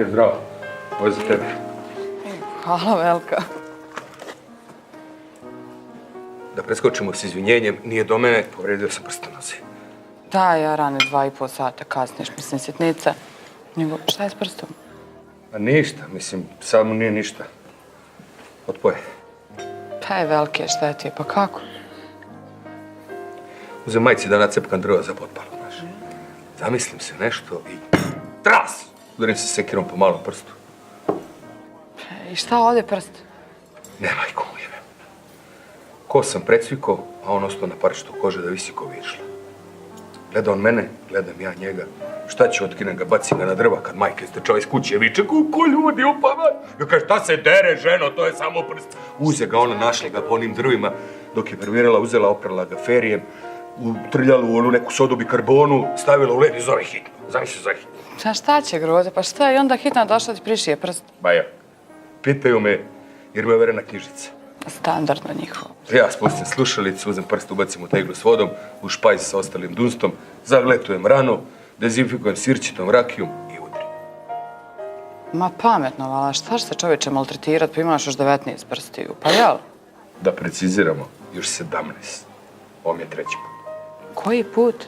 Zdravo. Ovo je za tebe. Hvala, Velka. Da preskočimo s izvinjenjem, nije do mene, povredio sam prst na nozi. Da, ja rane 2,5 sata kasniš, mislim, sitnica. Nego, šta je s prstom? A ništa, mislim, samo nije ništa. Otpoje. Pa je Velke, šta ti je, pa kako? Uzem majci da nacepkam drva za potpalu, znaš. Zamislim se nešto i... Tras! Udarim se sekirom po malom prstu. I šta ovdje prst? Nemaj kumljeve. Ko sam precvikao, a on ostao na parčetu kože da visi ko viršla. Gleda on mene, gledam ja njega. Šta ću, otkinem ga, bacim ga na drva kad majka istrčava iz kuće, viče, ko ljudi upavaju. Ja kaže, šta se dere, ženo, to je samo prst. Uze ga ona, našla ga po onim drvima, dok je nervirala, uzela, oprala ga ferijem, utrljala u onu neku sodu bikarbonu, stavila u led i zove hitno. Zamisli zove hitno. Šta će, Groze, pa šta je? I onda hitna došla ti prišije prst. Baja, pitaju me, jer me je overena knjižica. Standardno njihovo. Ja spustim slušalicu, uzem prst, ubacim u teglu s vodom, u špajz sa ostalim dunstom, zagletujem ranu, dezinfikujem sirćitom rakijom i udrim. Ma pametno, vala, šta će se čovječe maltretirat, pa imaš još 19 prstiju, pa jel? Da preciziramo, još 17. Ovo mi je treći put. Koji put?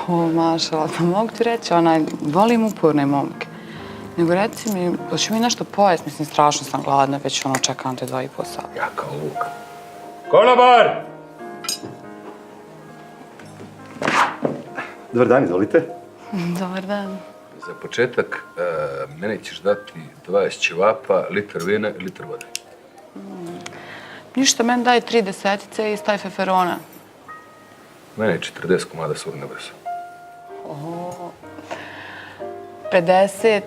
O, mašala, pa mogu ti reći, volim uporne momke. Nego reci mi, hoću mi nešto pojest, mislim, strašno sam gladna, već čekam te 2,5 sata. Ja kao luk. Konobar! Dobar dan, izvolite. Dobar dan. Za početak, meni ćeš dati 20 ćevapa, litar vina i litar vode. Ništa, meni daj 3 desetice i staj feferona. Meni je 40 komada surne brzo. 50,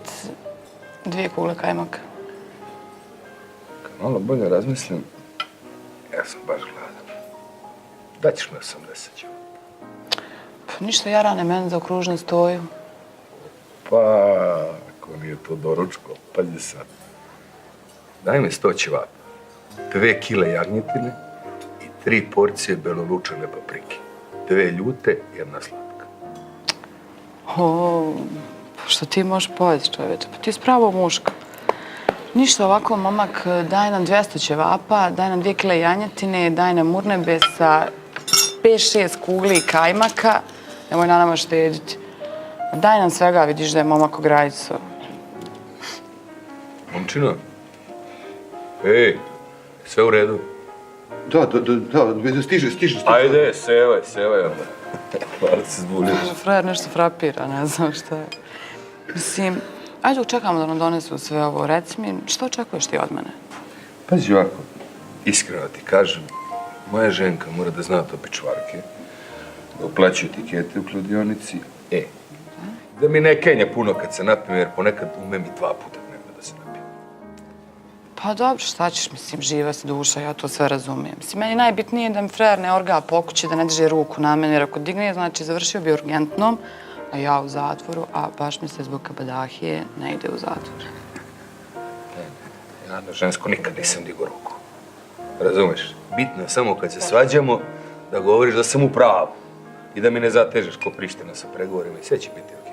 2 kugle kajmaka. Kad malo bolje razmislim, ja sam baš gladan. Daćeš mi 80 ćevapa. Pa ništa, ja rane meni za okružen stoju. Pa, ako nije to doručko, pazi sad. Daj mi 100 ćevapa, 2 kile jagnjetine i 3 porcije belolučane paprike. 2 ljute i 1 slatka. O, pa što ti možeš pojesti, čovječe? Pa ti si pravo muška. Ništa, ovako, momak, daj nam 200 ćevapa, daj nam 2 kile janjetine, daj nam urnebe sa 5-6 kugli kajmaka. Nemoj na nama štediti. Daj nam svega, vidiš da je momak u gradicu. Momčino, ej, sve u redu? Da, stiže. Ajde, sevaj onda. Hvala se zbunio. Frajer nešto frapira, ne znam šta je. Mislim, ajde čekamo da nam donesu sve ovo. Reci mi, što očekuješ ti od mene? Pazi ovako, iskreno ti kažem, moja ženka mora da zna to pičvarke, da uplaćuju tikete u kladionici, da mi ne kenja puno kad se napijem, jer ponekad umem i 2 puta dnevno da se napijem. Pa dobro, šta ćeš, mislim, živa si duša, ja to sve razumijem. Mislim, meni najbitnije da mi frajer ne orga po kući, da ne drže ruku na mene, jer ako digne, znači završio bi urgentnom, a ja u zatvoru, a baš mi se zbog kabadahije ne ide u zatvor. Ja na žensko nikad nisam digao ruku. Razumeš? Bitno je samo kad se svađamo da govoriš da sam u pravu i da mi ne zatežeš ko Priština sa pregovorima i sve će biti okej.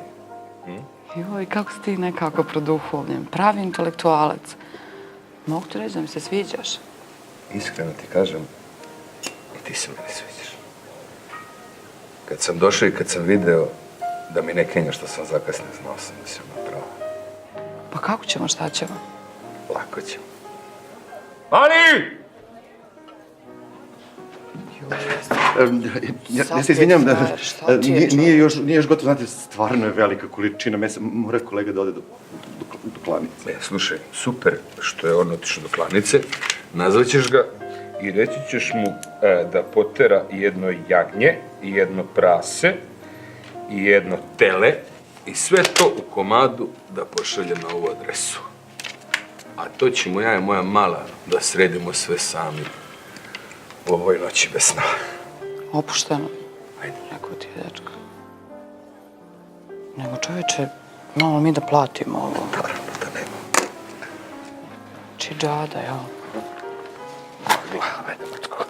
Joj, kako si ti nekako produhovljen, pravi intelektualac. Mogu ti reći da mi se sviđaš? Iskreno ti kažem, i ti se meni sviđaš. Kad sam došao i kad sam video da mi ne kenja što sam zakasnio, znao sam da si ona prava. Pa kako ćemo, šta ćemo? Lako ćemo. Ali! Ja se izvinjam, nije još gotovo, znate, stvarno je velika količina mesa, mora kolega da ode do klanice. Slušaj, super što je on otišao do klanice, nazvaćeš ga i reći ćeš mu da potera jedno jagnje, jedno prase i jedno tele i sve to u komadu da pošalje na ovu adresu. A to ćemo ja i moja mala da sredimo sve sami u ovoj noći bez sna. Opušteno. Ajde. Rekao ti je, dečko. Nego, čovječe, malo mi da platimo ovo. Naravno da nema. Či džada, jel? Ajde, Mrtko.